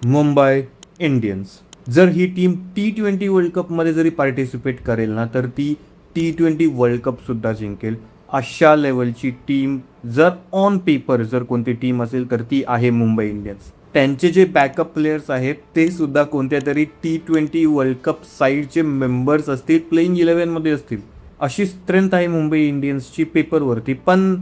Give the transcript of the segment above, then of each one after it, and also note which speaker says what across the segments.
Speaker 1: Mumbai Indians. जर ही team T20 world कपमध्ये जरी पार्टिसिपेट करेल ना, तर ती T20 वर्ल्ड कपसुद्धा जिंकेल. अशा लेवलची टीम जर ऑन पेपर जर कोणती टीम असेल तर ती आहे मुंबई इंडियन्स. त्यांचे जे बॅकअप प्लेयर्स आहेत ते सुद्धा कोणत्या तरी T20 वर्ल्ड कप साईडचे मेंबर्स असतील, प्लेइंग 11मध्ये असतील. अशी स्ट्रेंथ आहे मुंबई इंडियन्सची पेपरवरती. पण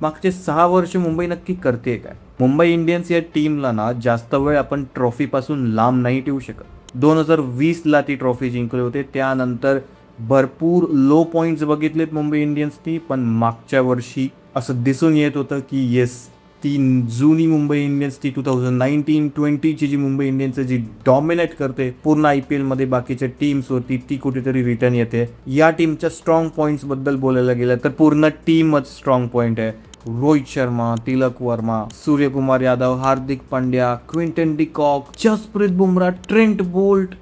Speaker 1: मागचे 6 वर्ष मुंबई नक्की करते काय? मुंबई इंडियन्स या टीमला ना जास्त वेळ आपण ट्रॉफीपासून लांब नाही ठेवू शकत. 2020ला ती ट्रॉफी जिंकले होते. त्यानंतर भरपूर लो पॉईंट्स बघितलेत मुंबई इंडियन्सनी. पण मागच्या वर्षी असं दिसून येत होतं की येस, ती जुनी मुंबई इंडियन्स, ती 2019-20ची जी मुंबई इंडियन्स जी डॉमिनेट करते पूर्ण IPL मध्ये बाकीच्या टीम्सवरती, ती कुठेतरी रिटर्न येते. या टीमच्या स्ट्रॉंग पॉईंट्सबद्दल बोलायला गेलं तर पूर्ण टीमच स्ट्रॉंग पॉईंट आहे. Rohit Sharma, Tilak Varma, Suryakumar Yadav, Hardik Pandya, Quinton de Kock, Jasprit Bumrah, Trent Boult.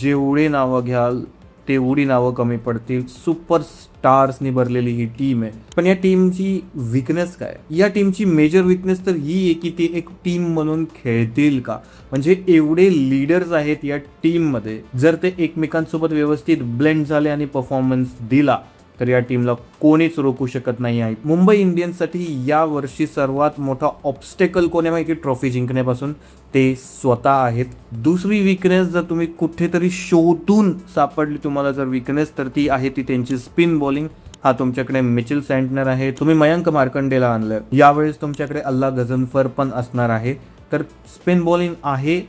Speaker 1: जेवढे नावं घ्याल तेवढी नावं कमी पडतील. सुपरस्टार्सनी भरलेली ही टीम आहे. पण या टीमची विकनेस काय? या टीमची मेजर विकनेस तर ही आहे की ते एक टीम म्हणून खेळतील का? म्हणजे एवढे लीडर्स आहेत या टीममध्ये, जर ते एकमेकांसोबत व्यवस्थित ब्लेंड झाले आणि परफॉर्मन्स दिला तर या टीमला कोणीच रोखू शकत नाही आहे. मुंबई इंडियन्ससाठी या वर्षी सर्वात मोठा ऑब्स्टेकल कोण आहे माहिती? ट्रॉफी जिंकण्यापासून ते स्वतः आहेत. दुसरी विकनेस जर तुम्ही कुठेतरी शोधून सापडली तुम्हाला जर विकनेस, तर ती आहे ती त्यांची स्पिन बॉलिंग. हा तुमच्याकडे मिचेल सँटनर आहे, तुम्ही मयंक मार्कंडेला आणलं, यावेळेस तुमच्याकडे अल्ला गझनफर पण असणार आहे. तर स्पिन बॉलिंग आहे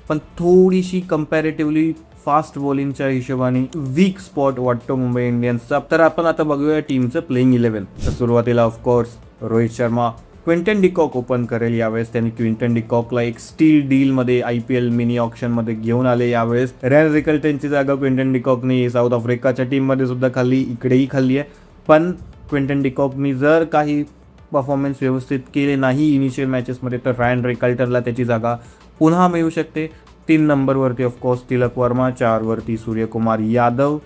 Speaker 1: पण थोडीशी कंपॅरेटिव्हली फास्ट बॉलिंगच्या हिशोबाने वीक स्पॉट वाटतो मुंबई इंडियन्सचा. तर आपण आता बघूया टीमचं प्लेइंग 11. तर सुरुवातीला of course Rohit Sharma. Quinton de Kock open करेल यावेळेस. त्यांनी क्विंटन डिकॉकला एक स्टील डीलमध्ये IPL मिनी ऑप्शनमध्ये घेऊन आले यावेळेस. रॅन रिकल्टनची जागा क्विंटन डिकॉकनी साऊथ आफ्रिकाच्या टीममध्ये सुद्धा खाल्ली, इकडेही खाल्ली आहे. पण क्विंटन डिकॉकनी जर काही परफॉर्मन्स व्यवस्थित केले नाही इनिशियल मॅचेसमध्ये, तर रॅन रिकल्टनला त्याची जागा पुन्हा मिळू शकते. 3 नंबरवरती ऑफकोर्स तिलक वर्मा, 4 वरती सूर्यकुमार यादव,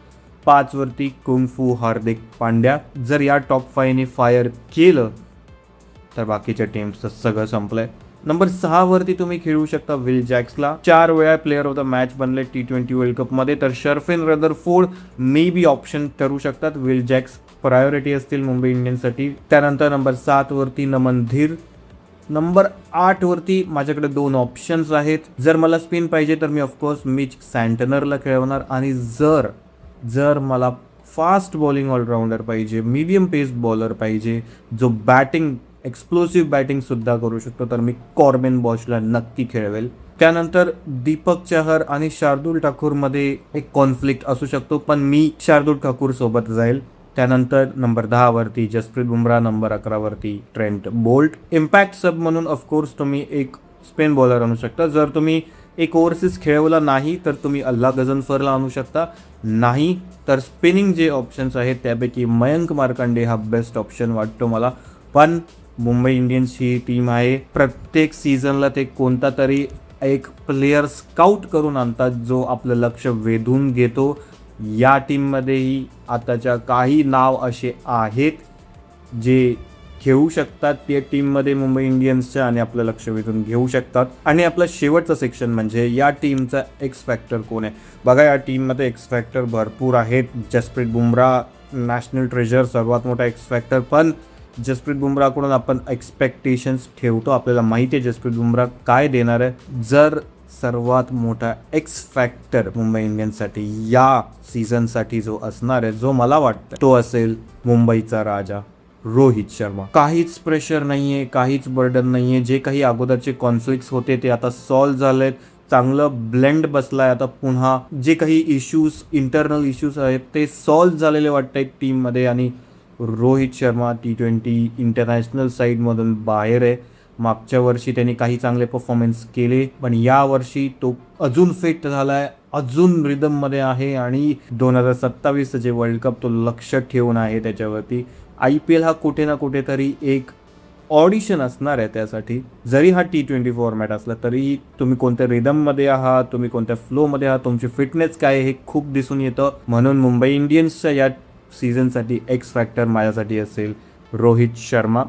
Speaker 1: 5 वरती कुंगफू हार्दिक पांड्या. जर या टॉप 5ने फायर केलं तर बाकीच्या टीम्सचं सगळं संपलंय. नंबर 6 वरती तुम्ही खेळू शकता विल जॅक्सला. 4 वेळा प्लेअर ऑफ द मॅच बनले T20 वर्ल्ड कपमध्ये. तर शर्फिन रदरफोर्ड मे बी ऑप्शन ठरू शकतात. विल जॅक्स प्रायोरिटी असतील मुंबई इंडियन्ससाठी. त्यानंतर नंबर 7 वरती नमन धीर. नंबर 8 वरती माझ्याकडे 2 ऑप्शन्स आहेत. जर मला स्पिन पाहिजे तर मी ऑफकोर्स मिच सँटनरला खेळवणार. आणि जर मला फास्ट बॉलिंग ऑलराऊंडर पाहिजे, मीडियम पेस बॉलर पाहिजे, जो बॅटिंग एक्सप्लोसिव्ह बॅटिंगसुद्धा करू शकतो, तर मी कॉर्बिन बॉशला नक्की खेळवेल. त्यानंतर दीपक चहर आणि शार्दुल ठाकूरमध्ये एक कॉन्फ्लिक्ट असू शकतो, पण मी शार्दुल ठाकूर सोबत जाईल. त्यानंतर नंबर 10 वरती जसप्रीत बुमराह, नंबर 11 वरती ट्रेंट बोल्ट. इम्पॅक्ट सब म्हणून ऑफकोर्स तुम्ही एक स्पिन बॉलर आणू शकता. जर तुम्ही एक ओव्हरसीज खेळवला नाही तर तुम्ही अल्ला गझनफरला आणू शकता. नाही तर स्पिनिंग जे ऑप्शन्स आहेत त्यापैकी मयंक मार्कंडे हा बेस्ट ऑप्शन वाटतो मला. पण मुंबई इंडियन्स ही टीम आहे, प्रत्येक सीझनला ते कोणता तरी एक प्लेयर स्काउट करून आणतात जो आपलं लक्ष वेधून घेतो. या टीममध्येही आताच्या काही नाव असे आहेत जे खेळू शकतात त्या टीममध्ये मुंबई इंडियन्सच्या आणि आपलं लक्ष वेधून घेऊ शकतात. आणि आपलं शेवटचं सेक्शन म्हणजे या टीमचा एक्स फॅक्टर कोण आहे. बघा, या टीममध्ये एक्स फॅक्टर भरपूर आहेत. जसप्रीत बुमराह नॅशनल ट्रेजर, सर्वात मोठा एक्स फॅक्टर. पण जसप्रीत बुमराहकडून आपण एक्सपेक्टेशन्स ठेवतो. आपल्याला माहिती आहे जसप्रीत बुमराह काय देणार आहे. जर सर्वात मोठा एक्स फॅक्टर मुंबई इंडियन्ससाठी या सीझनसाठी जो असणार आहे, जो मला वाटतं तो असेल मुंबईचा राजा रोहित शर्मा. काहीच प्रेशर नाही आहे, काहीच बर्डन नाही आहे. जे काही अगोदरचे कॉन्फ्लिक्ट्स होते ते आता सॉल्व्ह झालेत. चांगलं ब्लेंड बसलाय आता. पुन्हा जे काही इश्यूज, इंटरनल इश्यूज आहेत ते सॉल्व्ह झालेले वाटत आहेत टीममध्ये. आणि रोहित शर्मा T20 इंटरनॅशनल साईडमधून बाहेर आहे. मागच्या वर्षी त्यांनी काही चांगले परफॉर्मन्स केले, पण या वर्षी तो अजून फिट झालाय, अजून रिदममध्ये आहे. आणि 2027चं जे वर्ल्ड कप तो लक्ष ठेवून आहे त्याच्यावरती. IPL हा कुठे ना कुठेतरी एक ऑडिशन असणार आहे त्यासाठी. जरी हा T20 फॉर्मॅट असला तरी तुम्ही कोणत्या रिदममध्ये आहात, तुम्ही कोणत्या फ्लोमध्ये आहात, तुमची फिटनेस काय हे खूप दिसून येतं. म्हणून मुंबई इंडियन्सच्या या सीझनसाठी एक्स फॅक्टर माझ्यासाठी असेल रोहित शर्मा.